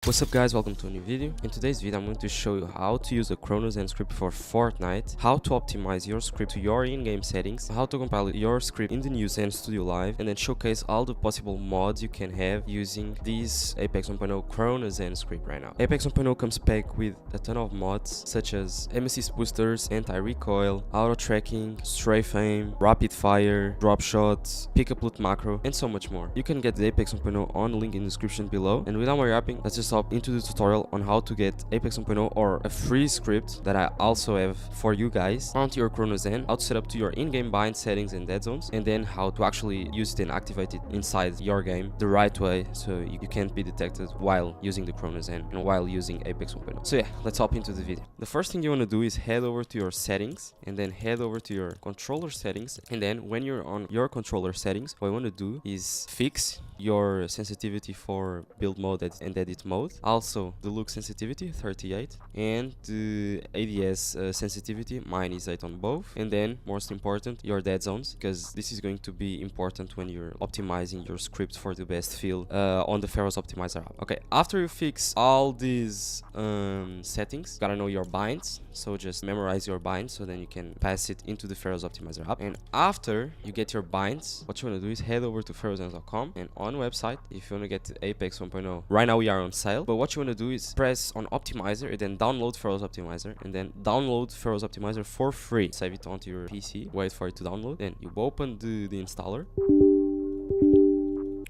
What's up guys, welcome to a new video. In today's video I'm going to show you how to use a Cronus Zen script for Fortnite, how to optimize your script to your in-game settings, how to compile your script in the new Zen Studio Live, and then showcase all the possible mods you can have using this Apex 1.0 Cronus Zen script right now. Apex 1.0 comes packed with a ton of mods such as MSC boosters, anti-recoil, auto-tracking, strafe aim, rapid fire, drop shots, pick-up loot macro, and so much more. You can get the Apex 1.0 on the link in the description below, and without more yapping, let's just hop into the tutorial on how to get Apex 1.0 or a free script that I also have for you guys onto your Cronus Zen, how to set up to your in-game bind settings and dead zones, and then how to actually use it and activate it inside your game the right way so you can't be detected while using the Cronus Zen and while using Apex 1.0. So yeah, let's hop into the video. The first thing you want to do is head over to your settings and then head over to your controller settings, and then when you're on your controller settings, what you want to do is fix your sensitivity for build mode and edit mode, also the look sensitivity 38 and the ADS sensitivity, mine is 8 on both, and then most important, your dead zones, because this is going to be important when you're optimizing your script for the best feel on the Pharaoh's optimizer app. Okay, after you fix all these settings, you gotta know your binds, so just memorize your binds so then you can pass it into the Pharaoh's optimizer app. And after you get your binds, what you want to do is head over to pharaohzen.com, and on website, if you want to get Apex 1.0, right now we are on sale, but what you want to do is press on optimizer and then download Pharaoh's optimizer, and then download Pharaoh's optimizer for free. Save it onto your PC, wait for it to download, then you open the installer,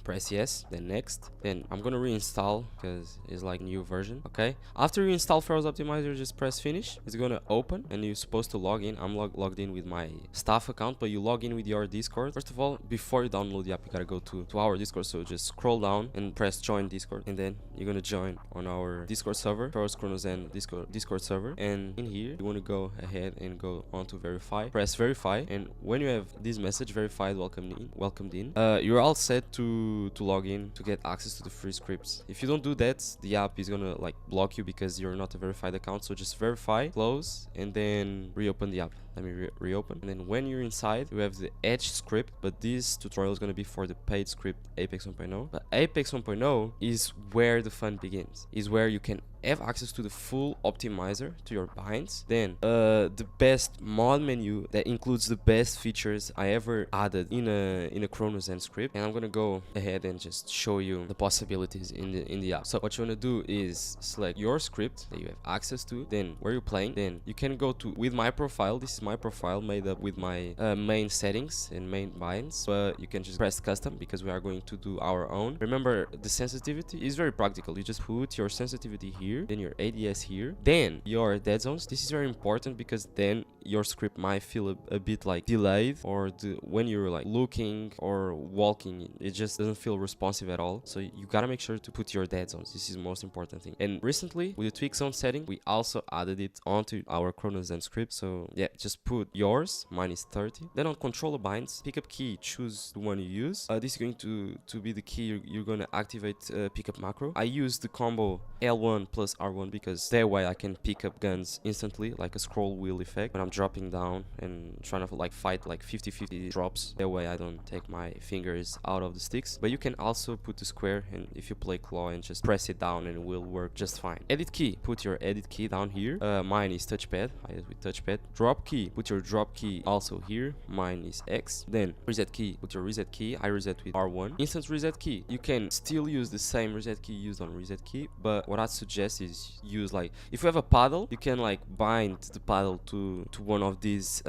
press yes, then next, then I'm gonna reinstall because it's like new version. Okay, after you install Pharaoh's optimizer, just press finish. It's gonna open and you're supposed to log in. I'm logged in with my staff account, but you log in with your Discord. First of all, before you download the app, you gotta go to our Discord, so just scroll down and press join Discord, and then you're gonna join on our Discord server, Pharaoh's Cronus Zen Discord server. And in here you want to go ahead and go on to verify, press verify, and when you have this message verified, welcomed in, you're all set to log in to get access to the free scripts. If you don't do that, the app is gonna like block you because you're not a verified account. So just verify, close, and then reopen the app. Let me reopen, and then when you're inside, you have the Edge script, but this tutorial is going to be for the paid script Apex 1.0. But Apex 1.0 is where the fun begins, is where you can have access to the full optimizer to your binds, then the best mod menu that includes the best features I ever added in a Cronus Zen script, and I'm gonna go ahead and just show you the possibilities in the app. So what you want to do is select your script that you have access to, then where you're playing, then you can go to with my profile. This is my profile made up with my main settings and main binds, but you can just press custom because we are going to do our own. Remember, the sensitivity is very practical. You just put your sensitivity here, then your ADS here, then your dead zones. This is very important because then your script might feel a bit like delayed, or when you're like looking or walking, it just doesn't feel responsive at all. So you gotta make sure to put your dead zones. This is the most important thing. And recently with the tweak zone setting, we also added it onto our Cronus Zen script. So yeah, just put yours, mine is 30. Then on controller binds, pickup key, choose the one you use. This is going to be the key you're gonna activate pickup macro. I use the combo L1 plus R1 because that way I can pick up guns instantly, like a scroll wheel effect when I'm dropping down and trying to like fight like 50-50 drops. That way I don't take my fingers out of the sticks. But you can also put the square, and if you play claw, and just press it down and it will work just fine. Edit key, put your edit key down here. Mine is touchpad, I use with touchpad. Drop key, put your drop key also here, mine is X. Then reset key, put your reset key, I reset with R1. Instant reset key, you can still use the same reset key used on reset key, but what I suggest is use like, if you have a paddle, you can like bind the paddle to one of these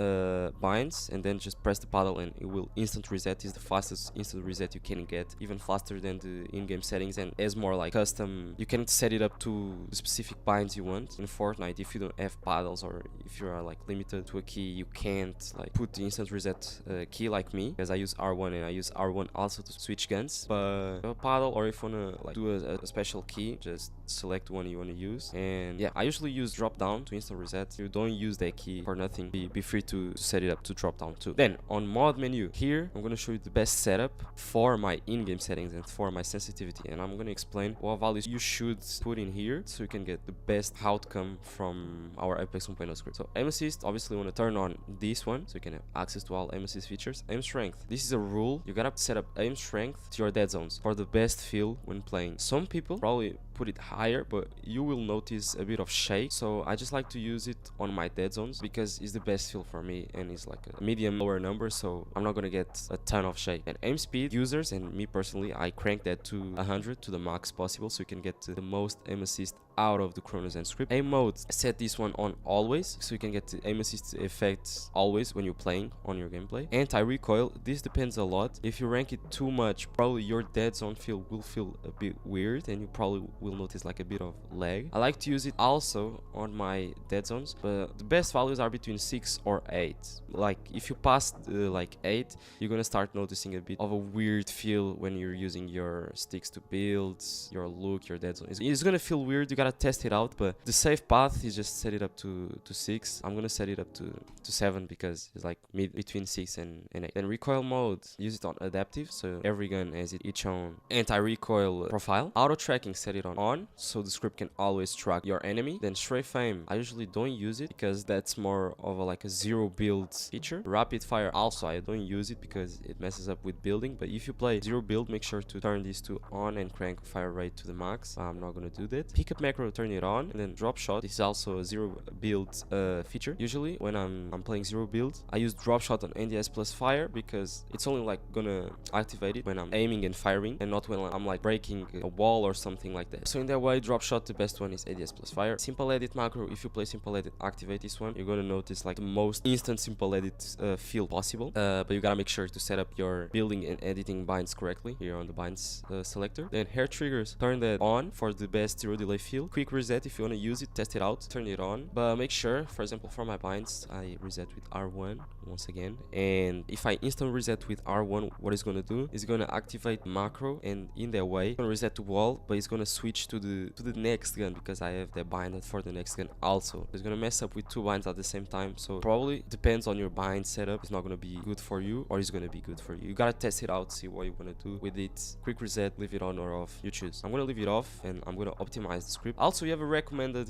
binds, and then just press the paddle and it will instant reset. Is the fastest instant reset you can get, even faster than the in-game settings, and as more like custom, you can set it up to the specific binds you want. In Fortnite, if you don't have paddles, or if you are like limited to a key, you can't like put the instant reset key like me, because I use R1 and I use R1 also to switch guns. But a paddle, or if you wanna like do a special key, just select one you want to use. And yeah, I usually use drop down to instant reset. You don't use that key for nothing, be free to set it up to drop down too. Then on mod menu here, I'm gonna show you the best setup for my in-game settings and for my sensitivity, and I'm gonna explain what values you should put in here so you can get the best outcome from our Apex 1.0 script. So aim assist, obviously want to turn on this one so you can have access to all aim assist features. Aim strength, this is a rule, you gotta set up aim strength to your dead zones for the best feel when playing. Some people probably put it higher, but you will notice a bit of shake. So I just like to use it on my dead zones because it's the best feel for me, and it's like a medium lower number, so I'm not gonna get a ton of shake. And aim speed users and me personally, I crank that to 100 to the max possible, so you can get the most aim assist out of the Cronus Zen script. Aim mode, set this one on always, so you can get the aim assist effects always when you're playing on your gameplay. Anti-recoil, this depends a lot. If you rank it too much, probably your dead zone feel will feel a bit weird, and you probably will notice like a bit of lag. I like to use it also on my dead zones, but the best values are between 6 or 8. Like if you pass like 8, you're gonna start noticing a bit of a weird feel when you're using your sticks to build, your look, your dead zone. It's gonna feel weird. You gotta test it out, but the safe path is just set it up to 6. I'm gonna set it up to 7 because it's like between 6 and 8. Then recoil mode, use it on adaptive, so every gun has its own anti-recoil profile. Auto tracking, set it on so the script can always track your enemy. Then strafe aim, I usually don't use it because that's more of like a zero build feature. Rapid fire also, I don't use it because it messes up with building, but if you play zero build, make sure to turn this to on and crank fire rate to the max. I'm not gonna do that. Pickup macro, turn it on. And then drop shot, this is also a zero build feature. Usually when I'm playing zero build, I use drop shot on NDS plus fire because it's only like gonna activate it when I'm aiming and firing, and not when I'm like breaking a wall or something like that. So in that way, drop shot, the best one is ADS plus fire. Simple edit macro, if you play simple edit, activate this one. You're gonna notice like the most instant simple edit feel possible, but you gotta make sure to set up your building and editing binds correctly here on the binds selector. Then hair triggers, turn that on for the best zero delay feel. Quick reset, if you want to use it, test it out, turn it on, but make sure, for example, for my binds, I reset with R1 once again, and if I instant reset with R1, what it's gonna do is gonna activate macro, and in that way it's gonna reset to wall, but it's gonna switch to the next gun because I have that bind for the next gun also. It's gonna mess up with two binds at the same time, so probably depends on your bind setup. It's not gonna be good for you, or it's gonna be good for you. You gotta test it out, see what you wanna do with it. Quick reset, leave it on or off, you choose. I'm gonna leave it off, and I'm gonna optimize the script. Also, you have a recommended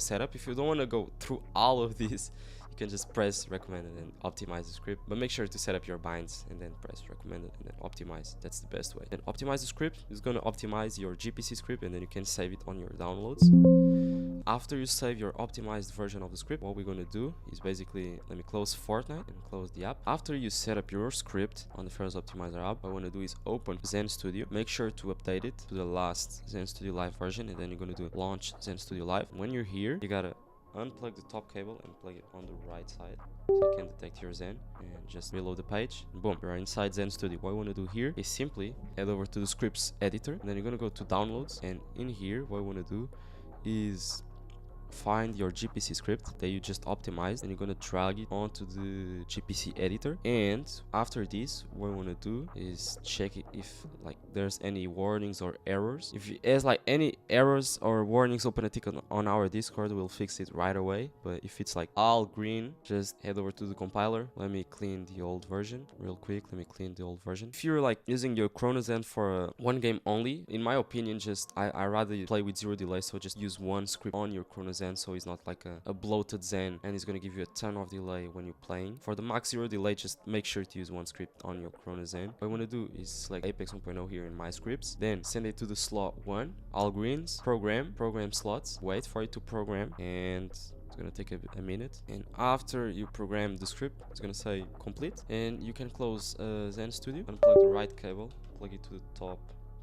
setup. If you don't want to go through all of this, you can just press recommended and optimize the script, but make sure to set up your binds and then press recommended and then optimize. That's the best way. Then optimize the script. It's going to optimize your GPC script, and then you can save it on your downloads. After you save your optimized version of the script, what we're going to do is basically, let me close Fortnite and close the app. After you set up your script on the first optimizer app, what I want to do is open Zen Studio. Make sure to update it to the last Zen Studio Live version, and then you're going to do launch Zen Studio Live. When you're here, you gotta unplug the top cable and plug it on the right side so you can detect your Zen, and just reload the page, and boom, you're inside Zen Studio. What I want to do here is simply head over to the scripts editor, and then you're gonna go to downloads, and in here what I want to do is find your GPC script that you just optimized, and you're gonna drag it onto the GPC editor. And after this, what I want to do is check if like there's any warnings or errors. If it has like any errors or warnings, open a ticket on our Discord, we'll fix it right away. But if it's like all green, just head over to the compiler. Let me clean the old version real quick. Let me clean the old version. If you're like using your Cronus Zen for one game only, in my opinion, just I rather play with zero delay, so just use one script on your Cronus Zen, so it's not like a bloated Zen and it's gonna give you a ton of delay when you're playing. For the max zero delay, just make sure to use one script on your Cronus Zen. What I want to do is select Apex 1.0 here in my scripts, then send it to the slot 1, all greens, program slots, wait for it to program, and it's gonna take a minute. And after you program the script, it's gonna say complete, and you can close Zen Studio, unplug the right cable, plug it to the top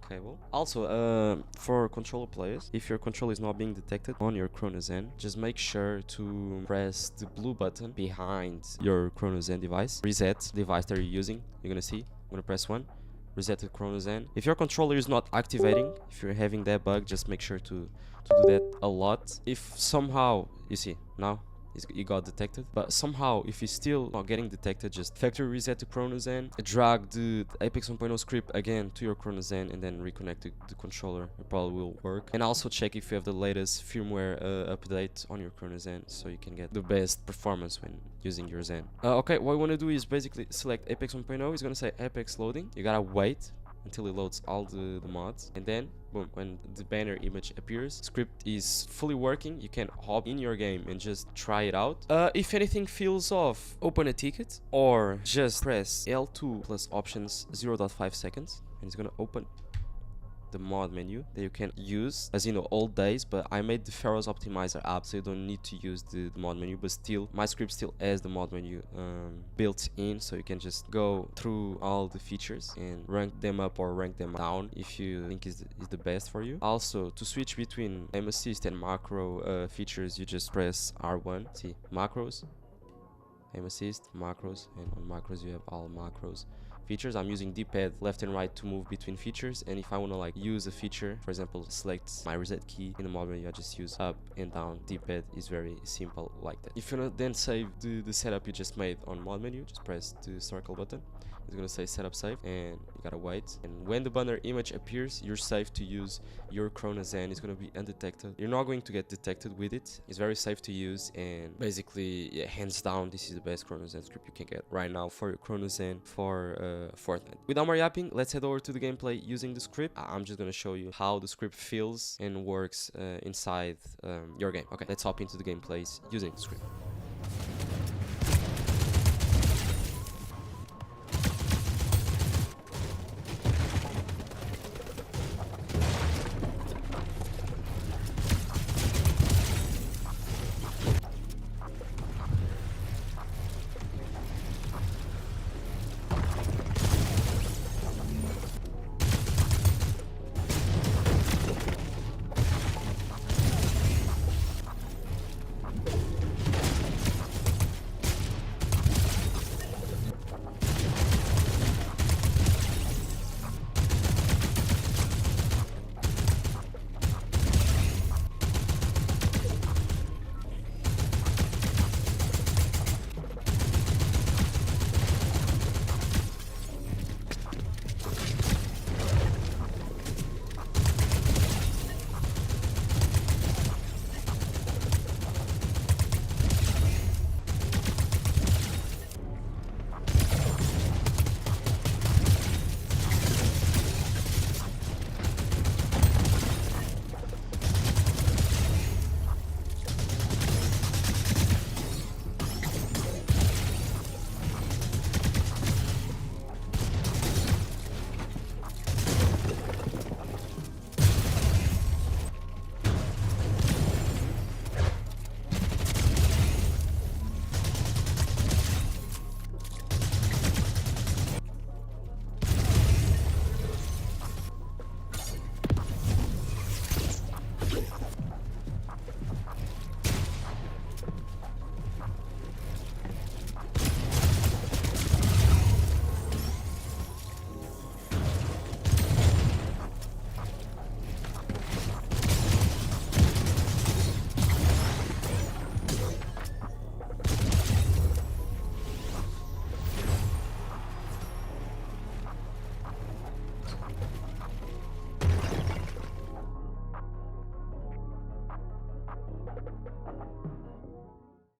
cable. Also, for controller players, if your controller is not being detected on your Cronus Zen, just make sure to press the blue button behind your Cronus Zen device. Reset device that you're using. You're gonna see. I'm gonna press 1. Reset the Cronus Zen. If your controller is not activating, if you're having that bug, just make sure to do that a lot. If somehow, you see, now it got detected, but somehow if it's still not getting detected, just factory reset to Cronus Zen, drag the Apex 1.0 script again to your Cronus Zen, and then reconnect the controller. It probably will work. And also check if you have the latest firmware update on your Cronus Zen, so you can get the best performance when using your Zen. Okay, what I want to do is basically select Apex 1.0. It's gonna say Apex loading. You gotta wait until it loads all the mods, and then boom, when the banner image appears, script is fully working. You can hop in your game and just try it out. If anything feels off, open a ticket or just press L2 plus options 0.5 seconds, and it's gonna open the mod menu that you can use as old days, but I made the Pharaoh's Optimizer app, so you don't need to use the mod menu, but still my script still has the mod menu built in, so you can just go through all the features and rank them up or rank them down if you think is the best for you. Also, to switch between aim assist and macro features, you just press R1. See, macros, aim assist, macros, and on macros you have all macros features. I'm using D-pad left and right to move between features, and if I want to like use a feature, for example, select my reset key in the mod menu, I just use up and down. D-pad is very simple like that. If you want to then save the setup you just made on mod menu, just press the circle button. It's gonna say setup save, and you gotta wait. And when the banner image appears, you're safe to use your Cronus Zen. It's gonna be undetected. You're not going to get detected with it. It's very safe to use, and basically, yeah, hands down, this is the best Cronus Zen script you can get right now for your Cronus Zen for Fortnite. Without more yapping, let's head over to the gameplay using the script. I'm just gonna show you how the script feels and works inside your game. Okay, let's hop into the gameplays using the script.